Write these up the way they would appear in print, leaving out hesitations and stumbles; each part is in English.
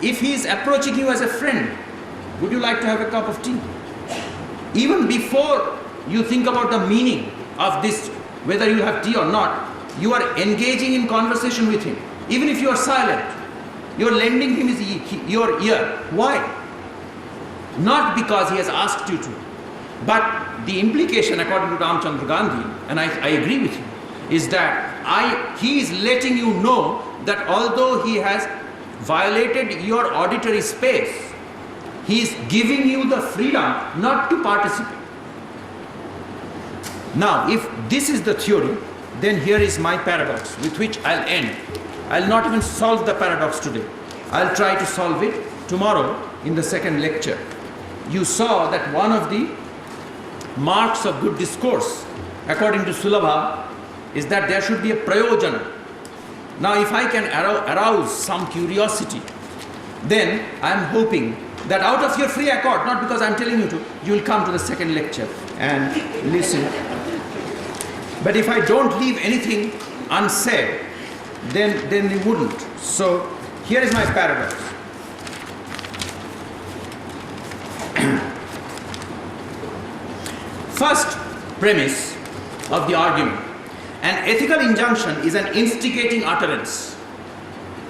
if he is approaching you as a friend, would you like to have a cup of tea? Even before you think about the meaning of this, whether you have tea or not, you are engaging in conversation with him. Even if you are silent, you are lending him your ear. Why? Not because he has asked you to, but the implication, according to Ramchandra Gandhi, and I agree with him, is that he is letting you know that although he has violated your auditory space, he is giving you the freedom not to participate. Now, if this is the theory, then here is my paradox with which I'll end. I'll not even solve the paradox today. I'll try to solve it tomorrow in the second lecture. You saw that one of the marks of good discourse, according to Sulabha, is that there should be a prayojana. Now, if I can arouse some curiosity, then I'm hoping that out of your free accord, not because I'm telling you to, you will come to the second lecture and listen. But if I don't leave anything unsaid, then you wouldn't. So here is my paradox. First premise of the argument: an ethical injunction is an instigating utterance.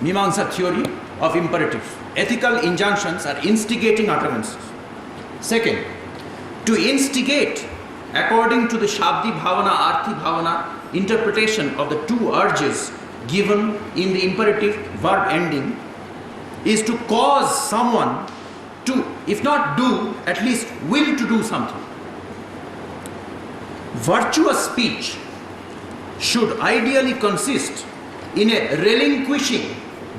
Mimamsa theory of imperatives. Ethical injunctions are instigating utterances. Second, to instigate, according to the Shabdi Bhavana, Arthi Bhavana interpretation of the two urges given in the imperative verb ending, is to cause someone to, if not do, at least will to do something. Virtuous speech should ideally consist in a relinquishing,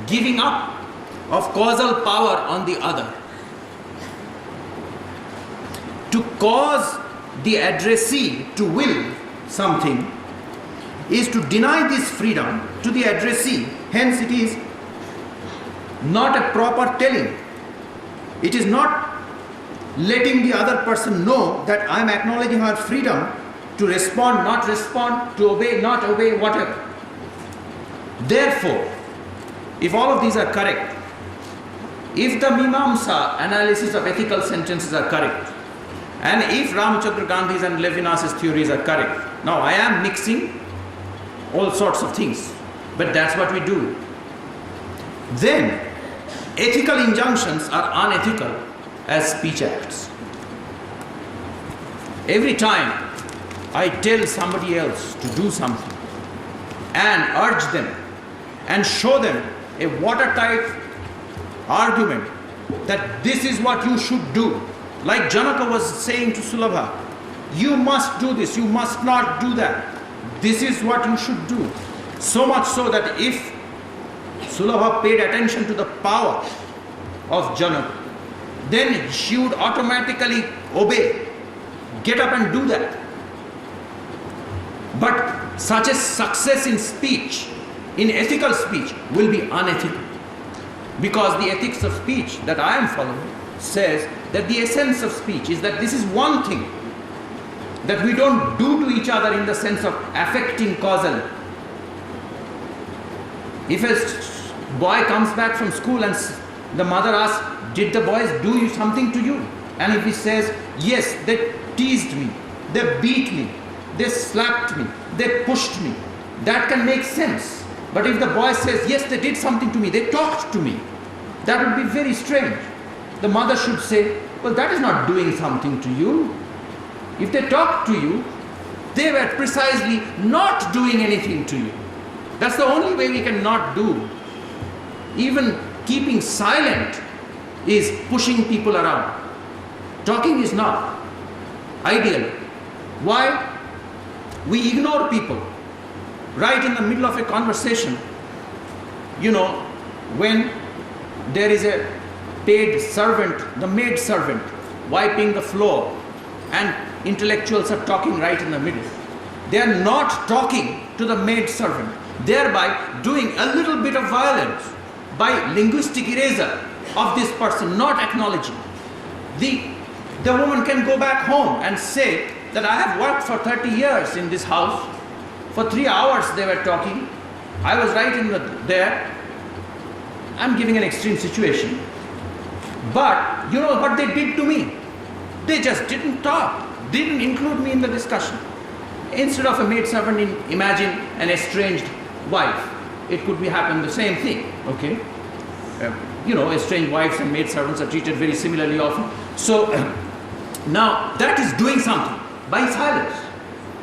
giving up of causal power on the other. To cause the addressee to will something is to deny this freedom to the addressee. Hence it is not a proper telling. It is not letting the other person know that I am acknowledging her freedom to respond, not respond, to obey, not obey, whatever. Therefore, if all of these are correct, if the Mimamsa analysis of ethical sentences are correct, and if Ramchandra Gandhi's and Levinas's theories are correct, now I am mixing all sorts of things, but that's what we do. Then, ethical injunctions are unethical as speech acts. Every time I tell somebody else to do something and urge them and show them a watertight argument that this is what you should do, like Janaka was saying to Sulabha, you must do this, you must not do that, this is what you should do. So much so that if Sulabha paid attention to the power of Janaka, then she would automatically obey, get up and do that. But such a success in speech, in ethical speech, will be unethical. Because the ethics of speech that I am following says that the essence of speech is that this is one thing that we don't do to each other in the sense of affecting causally. If a boy comes back from school and the mother asks, did the boys do something to you? And if he says, yes, they teased me, they beat me, they slapped me, they pushed me, that can make sense. But if the boy says, yes, they did something to me, they talked to me, that would be very strange. The mother should say, well, that is not doing something to you. If they talked to you, they were precisely not doing anything to you. That's the only way we can not do. Even keeping silent is pushing people around. Talking is not. Ideally. Why? We ignore people. Right in the middle of a conversation, when there is a paid servant, the maid servant, wiping the floor, and intellectuals are talking right in the middle. They are not talking to the maid servant, thereby doing a little bit of violence by linguistic erasure of this person, not acknowledging. The woman can go back home and say that I have worked for 30 years in this house. For 3 hours they were talking. I was right there. I'm giving an extreme situation. But you know what they did to me? They just didn't talk, didn't include me in the discussion. Instead of a maidservant, imagine an estranged wife. It could be happen the same thing, okay? You know, estranged wives and maidservants are treated very similarly often. So now that is doing something by silence.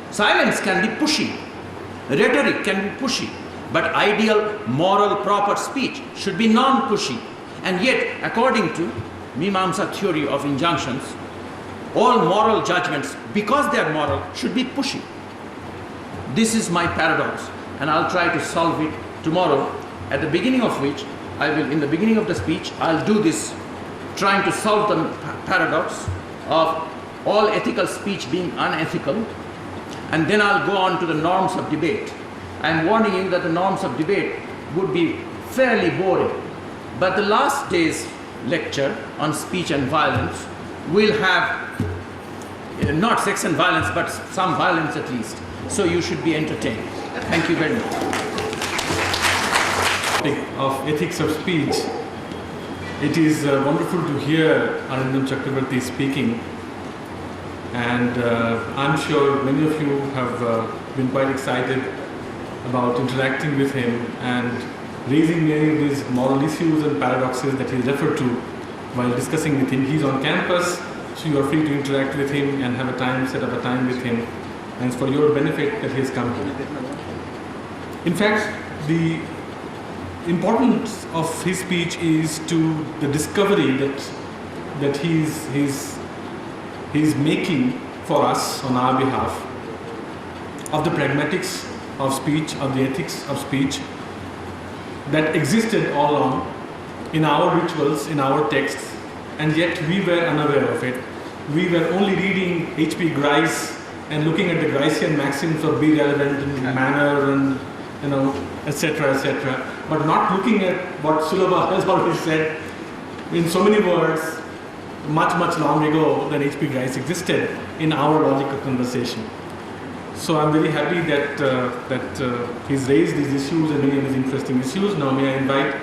Silence can be pushy. Rhetoric can be pushy. But ideal, moral, proper speech should be non-pushy. And yet, according to Mimamsa theory of injunctions, all moral judgments, because they are moral, should be pushy. This is my paradox, and I'll try to solve it tomorrow, at the beginning of which in the beginning of the speech, I'll do this, trying to solve the paradox of all ethical speech being unethical, and then I'll go on to the norms of debate. I'm warning you that the norms of debate would be fairly boring, but the last day's lecture on speech and violence will have not sex and violence, but some violence at least. So you should be entertained. Thank you very much. Of ethics of speech, it is wonderful to hear Arindam Chakraborty speaking, and I'm sure many of you have been quite excited about interacting with him and raising many of these moral issues and paradoxes that he referred to while discussing with him. He's on campus, so you are free to interact with him and have a time, set up a time with him, and it's for your benefit that he has come here. In fact, the importance of his speech is to the discovery that he's making for us on our behalf of the pragmatics of speech, of the ethics of speech that existed all along in our rituals, in our texts, and yet we were unaware of it. We were only reading H.P. Grice and looking at the Gricean maxims of be relevant in manner and, you know, etc., etc., but not looking at what Sulabha has already said in so many words much, much long ago than H.P. Grice existed in our logical conversation. So I'm very happy that he's raised these issues and many of these interesting issues. Now may I invite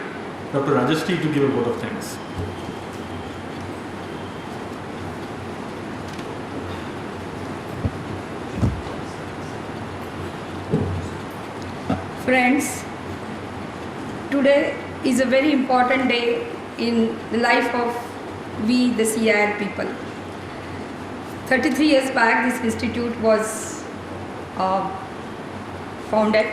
Dr. Rajashri to give a vote of thanks. Friends, today is a very important day in the life of we, the CIIL people. 33 years back, this institute was founded.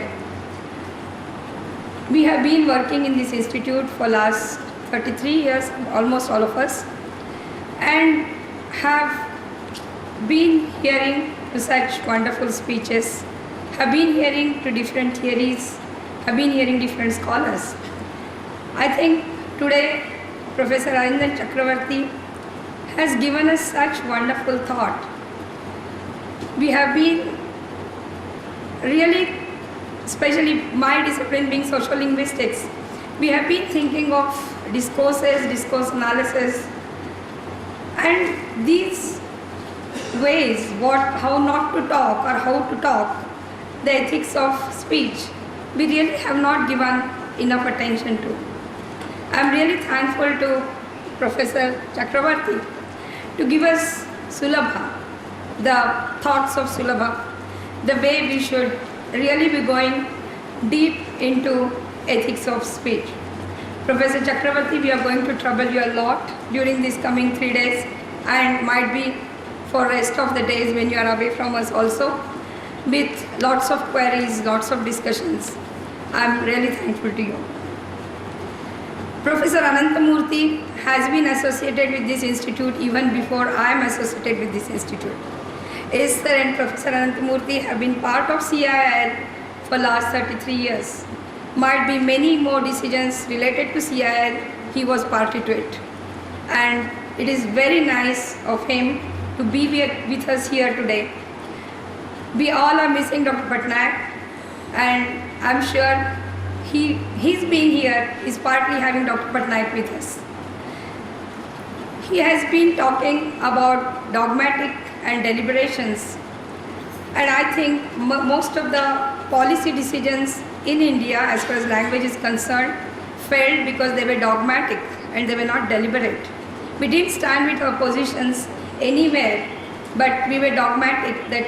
We have been working in this institute for last 33 years, almost all of us, and have been hearing to such wonderful speeches, have been hearing to different theories, have been hearing different scholars. I think today Professor Arindam Chakraborty has given us such wonderful thought. We have been really, especially my discipline being social linguistics, we have been thinking of discourses, discourse analysis, and these ways, how not to talk or how to talk, the ethics of speech, we really have not given enough attention to. I am really thankful to Professor Chakraborty to give us Sulabha, the thoughts of Sulabha, the way we should really be going deep into ethics of speech. Professor Chakraborty, we are going to trouble you a lot during these coming 3 days, and might be for rest of the days when you are away from us also, with lots of queries, lots of discussions. I am really thankful to you. Professor Anantamurthy has been associated with this institute even before I am associated with this institute. Esther and Professor Anantamurthy have been part of CIIL for last 33 years. Might be many more decisions related to CIIL, he was party to it. And it is very nice of him to be with us here today. We all are missing Dr. Pattanayak, and I'm sure his being here is partly having Dr. Pattanayak with us. He has been talking about dogmatic and deliberations, and I think most of the policy decisions in India as far as language is concerned failed because they were dogmatic and they were not deliberate. We didn't stand with our positions anywhere, but we were dogmatic that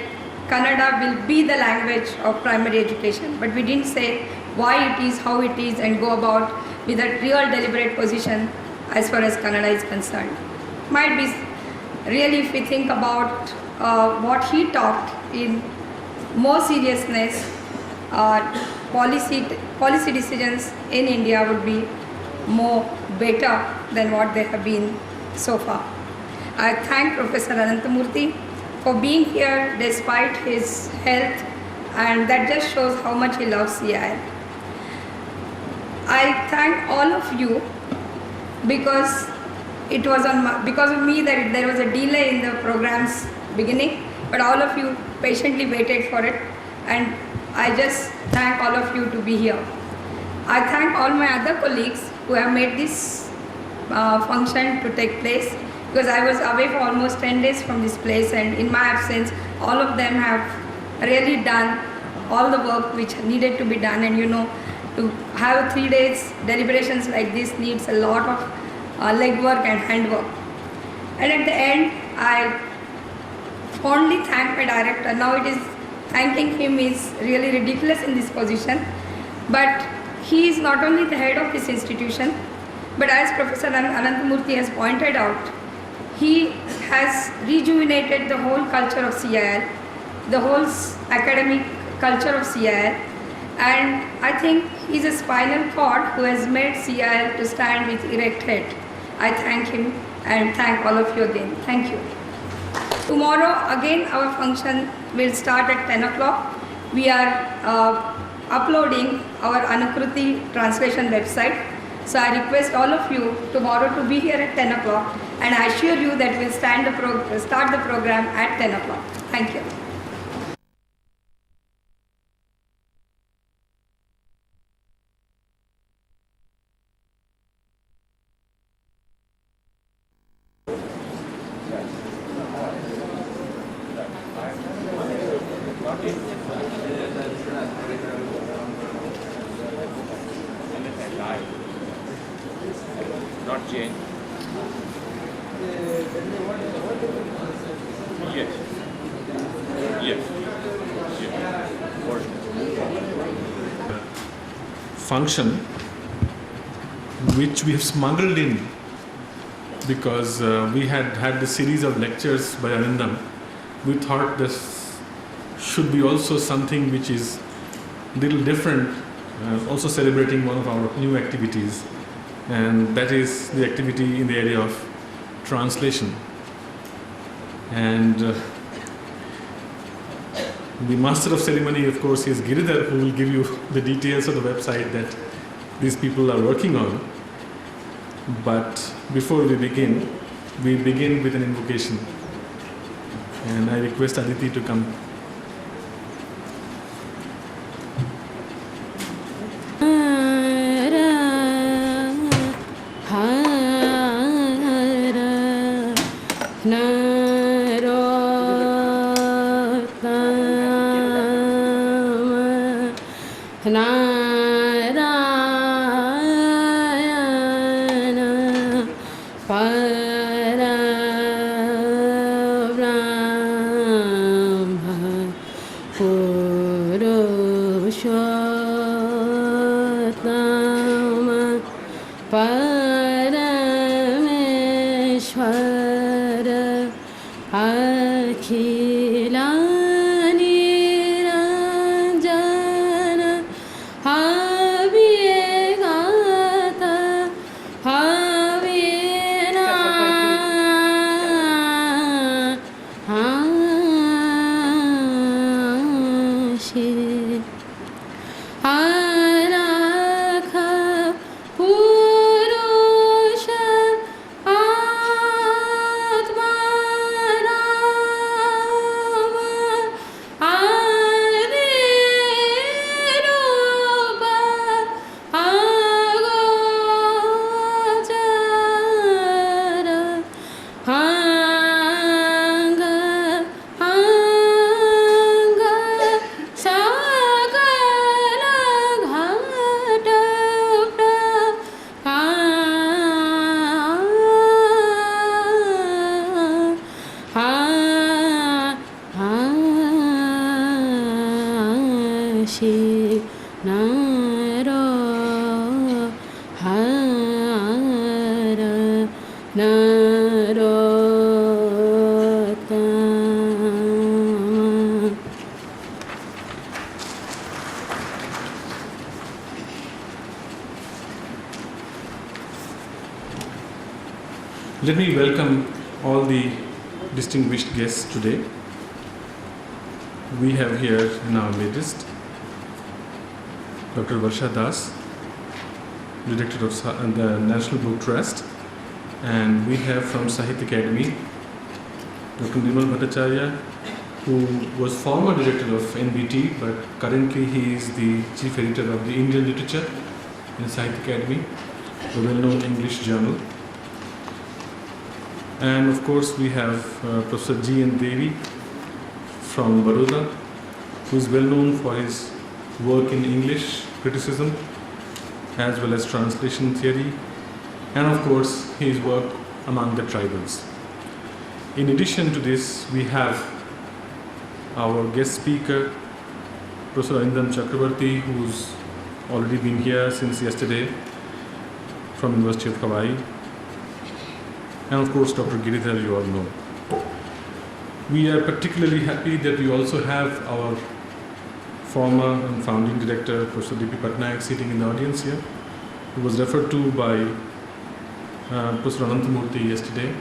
Kannada will be the language of primary education. But we didn't say why it is, how it is, and go about with a real deliberate position as far as Kannada is concerned. Might be really, if we think about what he taught in more seriousness, policy decisions in India would be more better than what they have been so far. I thank Professor Anantamurthy for being here despite his health, and that just shows how much he loves CIIL. I thank all of you because it was because of me that there was a delay in the program's beginning, but all of you patiently waited for it, and I just thank all of you to be here. I thank all my other colleagues who have made this function to take place, because I was away for almost 10 days from this place, and in my absence all of them have really done all the work which needed to be done. And you know, to have 3 days deliberations like this needs a lot of legwork and handwork. And at the end, I fondly thank my director. Now it is thanking him is really ridiculous in this position, but he is not only the head of this institution, but as Professor Anantamurthy has pointed out, he has rejuvenated the whole culture of CIIL, the whole academic culture of CIIL, and I think he is a spinal cord who has made CIIL to stand with erect head. I thank him and thank all of you again. Thank you. Tomorrow again our function will start at 10 o'clock. We are uploading our Anukruti translation website. So I request all of you tomorrow to be here at 10 o'clock, and I assure you that we'll start the program at 10 o'clock. Thank you. Not Jane. Yes. Yes. Function which we have smuggled in because we had the series of lectures by Arindam. We thought this should be also something which is a little different, also celebrating one of our new activities, and that is the activity in the area of translation. And the master of ceremony, of course, is Giridhar, who will give you the details of the website that these people are working on. But before we begin with an invocation. And I request Aditi to come. Che Nara Hara Narottama. Let me welcome all the distinguished guests today. We have here in our midst Dr. Varsha Das, Director of the National Book Trust, and we have from Sahitya Academy Dr. Nirmal Bhattacharya, who was former director of NBT, but currently he is the chief editor of the Indian Literature in Sahitya Academy, a well-known English journal. And of course we have Professor G. and Debi from Baroda, who is well known for his work in English criticism as well as translation theory, and of course his work among the tribals. In addition to this, we have our guest speaker, Prof Arindam Chakraborty, who's already been here since yesterday from University of Hawaii, and of course Dr. Giridhar, you all know. We are particularly happy that we also have our former and founding director, Professor Debi Pattanayak, sitting in the audience here, who was referred to by Professor Anantamurthy yesterday.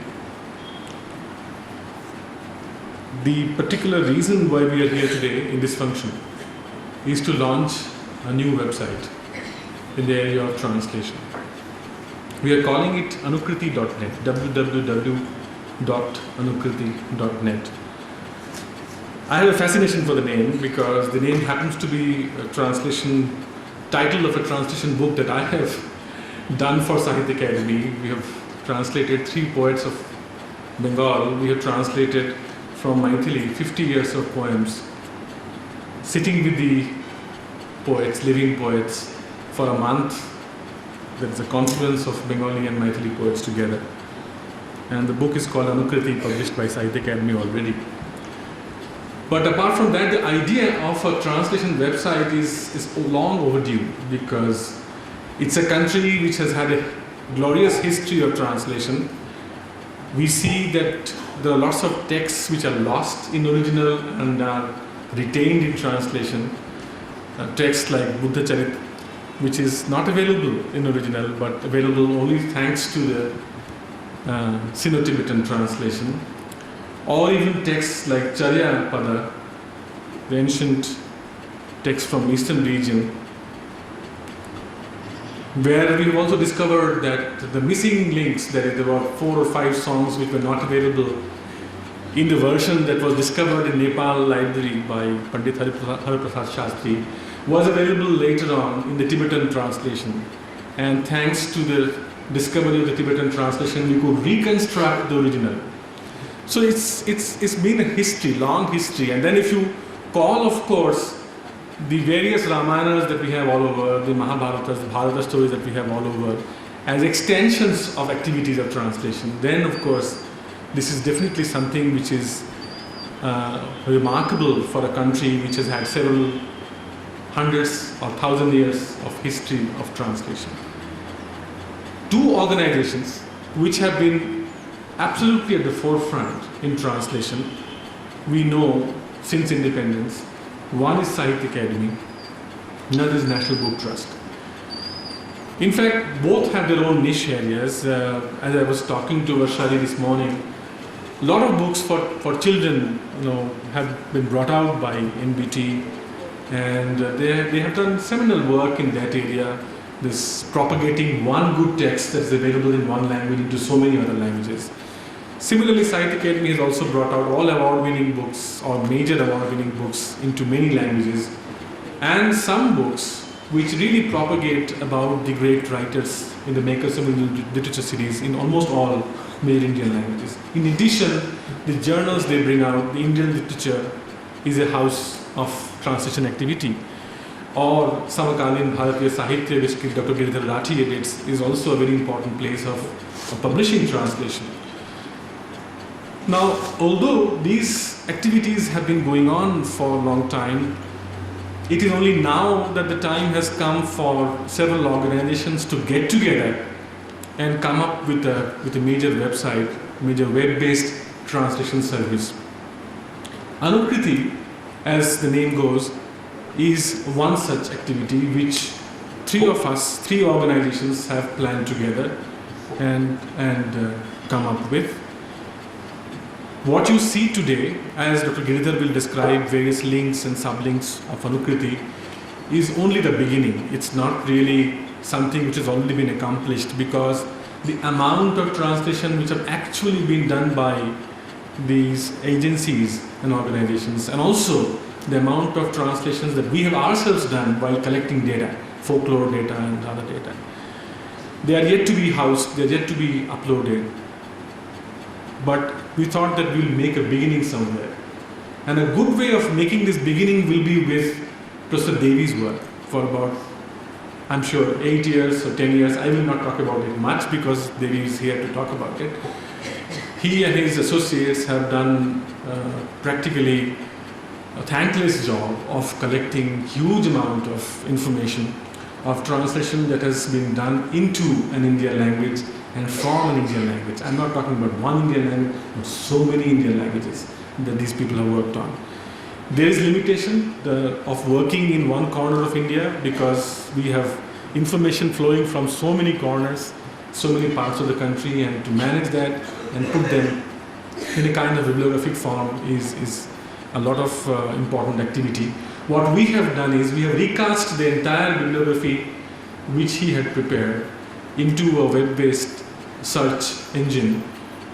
The particular reason why we are here today in this function is to launch a new website in the area of translation. We are calling it anukriti.net, www.anukriti.net. I have a fascination for the name because the name happens to be a translation, title of a translation book that I have done for Sahitya Academy. We have translated 3 poets of Bengal. We have translated from Maithili 50 years of poems, sitting with the poets, living poets, for a month. That's a confluence of Bengali and Maithili poets together. And the book is called Anukriti, published by Sahitya Academy already. But apart from that, the idea of a translation website is long overdue, because it's a country which has had a glorious history of translation. We see that there are lots of texts which are lost in original and are retained in translation. Texts like Bhattacharya, which is not available in original but available only thanks to the Sino-Tibetan translation. Or even texts like Charya Pada, the ancient text from eastern region, where we have also discovered that the missing links, that there were 4 or 5 songs which were not available in the version that was discovered in Nepal library by Pandit Hariprasad Shastri, was available later on in the Tibetan translation. And thanks to the discovery of the Tibetan translation, we could reconstruct the original. So it's been a history, long history. And then if you call, of course, the various Ramayanas that we have all over, the Mahabharatas, the Bharata stories that we have all over, as extensions of activities of translation, then of course this is definitely something which is remarkable for a country which has had several hundreds or 1,000 years of history of translation. 2 organizations which have been absolutely at the forefront in translation, we know since independence. One is Sahitya Academy, another is National Book Trust. In fact, both have their own niche areas. As I was talking to Varsha this morning, a lot of books for children, have been brought out by NBT, and they have done seminal work in that area. This propagating one good text that's available in one language into so many other languages. Similarly, Sahitya Academy has also brought out all award-winning books or major award-winning books into many languages, and some books which really propagate about the great writers in the makers of Indian literature series in almost all major Indian languages. In addition, the journals they bring out, the Indian literature is a house of translation activity. Or Samakalin Bharatiya Sahitya, which Dr. Giridhar Rathi edits, is also a very important place of publishing translation. Now, although these activities have been going on for a long time, it is only now that the time has come for several organizations to get together and come up with a major website, major web-based translation service. Anukriti, as the name goes, is one such activity which three organizations have planned together and come up with. What you see today, as Dr. Giridhar will describe various links and sublinks of Anukriti, is only the beginning. It's not really something which has already been accomplished, because the amount of translation which have actually been done by these agencies and organizations, and also the amount of translations that we have ourselves done while collecting data, folklore data and other data, they are yet to be housed, they are yet to be uploaded. But we thought that we'll make a beginning somewhere. And a good way of making this beginning will be with Professor Debi's work for about, I'm sure, 8 years or 10 years. I will not talk about it much because Debi is here to talk about it. He and his associates have done practically a thankless job of collecting huge amount of information, of translation that has been done into an Indian language and from an Indian language. I'm not talking about one Indian language, but so many Indian languages that these people have worked on. There is limitation of working in one corner of India, because we have information flowing from so many corners, so many parts of the country, and to manage that and put them in a kind of bibliographic form is a lot of important activity. What we have done is we have recast the entire bibliography which he had prepared into a web-based search engine,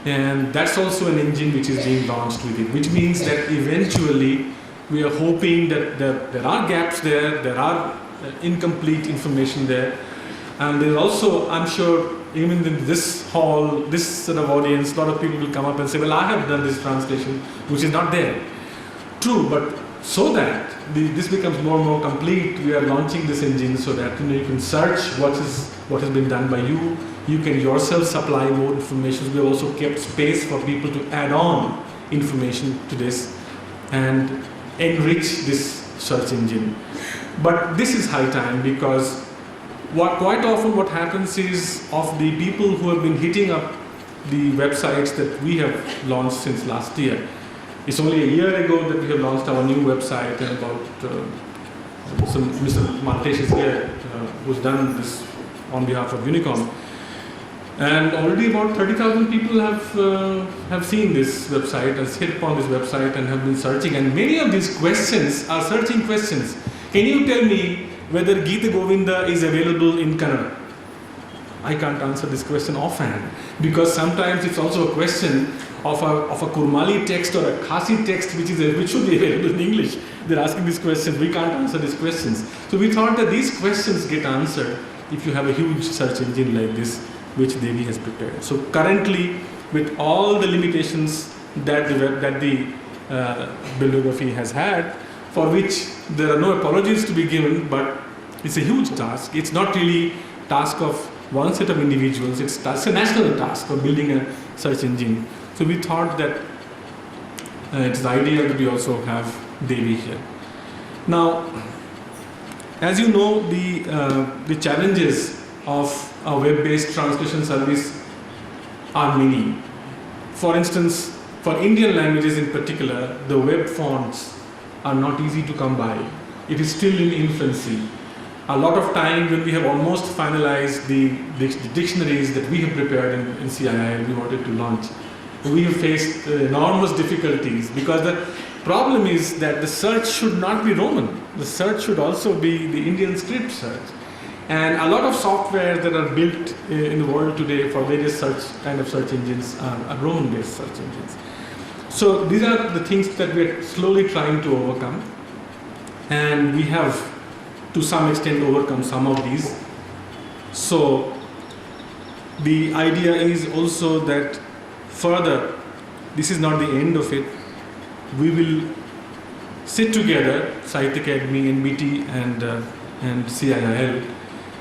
and that's also an engine which is being launched with it, which means that eventually we are hoping that there are gaps there are incomplete information there, and there's also, I'm sure, even in this hall, this sort of audience, a lot of people will come up and say, well, I have done this translation, which is not there. True, but so that this becomes more and more complete, we are launching this engine so that you can search what has been done by you. You can yourself supply more information. We have also kept space for people to add on information to this and enrich this search engine. But this is high time, because quite often what happens is, of the people who have been hitting up the websites that we have launched since last year, it's only a year ago that we have launched our new website, and about Mr. Maltesh is here, who's done this on behalf of Unicom. And already about 30,000 people have seen this website, has hit upon this website and have been searching. And many of these questions are searching questions. Can you tell me whether Gita Govinda is available in Kannada? I can't answer this question offhand, because sometimes it's also a question of a Kurmali text or a Khasi text which should be available in English. They're asking these questions. We can't answer these questions. So we thought that these questions get answered if you have a huge search engine like this, which Debi has prepared. So currently, with all the limitations that the bibliography has had, for which there are no apologies to be given, but it's a huge task. It's not really a task of one set of individuals. It's a national task of building a search engine. So we thought that it's ideal that we also have Debi here. Now, as you know, the challenges of a web-based translation service are many. For instance, for Indian languages in particular, the web fonts are not easy to come by. It is still in infancy. A lot of time, when we have almost finalized the dictionaries that we have prepared in CIIL, we wanted to launch, we have faced enormous difficulties, because the problem is that the search should not be Roman. The search should also be the Indian script search. And a lot of software that are built in the world today for various kind of search engines are Roman-based search engines. So these are the things that we're slowly trying to overcome. And we have, to some extent, overcome some of these. So the idea is also that further, this is not the end of it. We will sit together, Sahitya Academy, NBT and CIIL,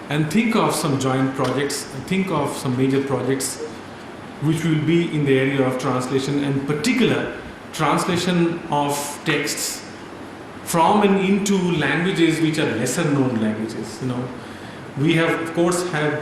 and think of some joint projects, think of some major projects which will be in the area of translation, and particular translation of texts from and into languages which are lesser known languages. We have of course had